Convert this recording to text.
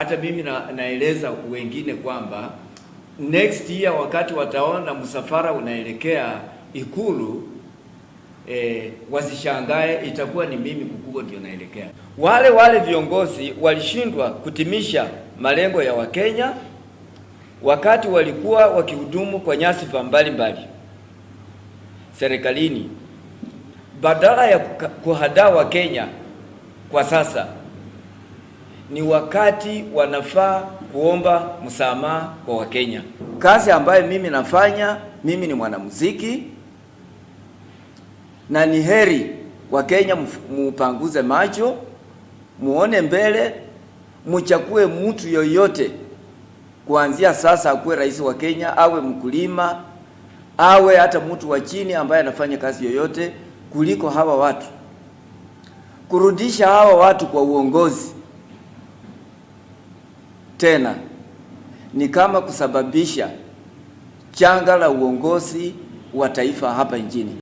hata mimi naeleza wengine kwamba next year wakati wataona msafara unaelekea Ikulu, wasishangae itakuwa ni mimi Kukubo ndio naelekea. Wale viongozi walishindwa kutimisha malengo ya Wakenya wakati walikuwa wakihudumu kwa nyadhifa mbalimbali serikalini. Badala ya kuhadaa Wakenya kwa sasa, ni wakati wanafaa kuomba msamaha kwa Wakenya. Kazi ambayo mimi nafanya, mimi ni mwanamuziki, na ni heri Wakenya mupanguze macho, muone mbele, muchakue mtu yoyote kuanzia sasa akuwe rais wa Kenya, awe mkulima, awe hata mtu wa chini ambaye anafanya kazi yoyote, kuliko hawa watu. Kurudisha hawa watu kwa uongozi tena ni kama kusababisha janga la uongozi wa taifa hapa nchini.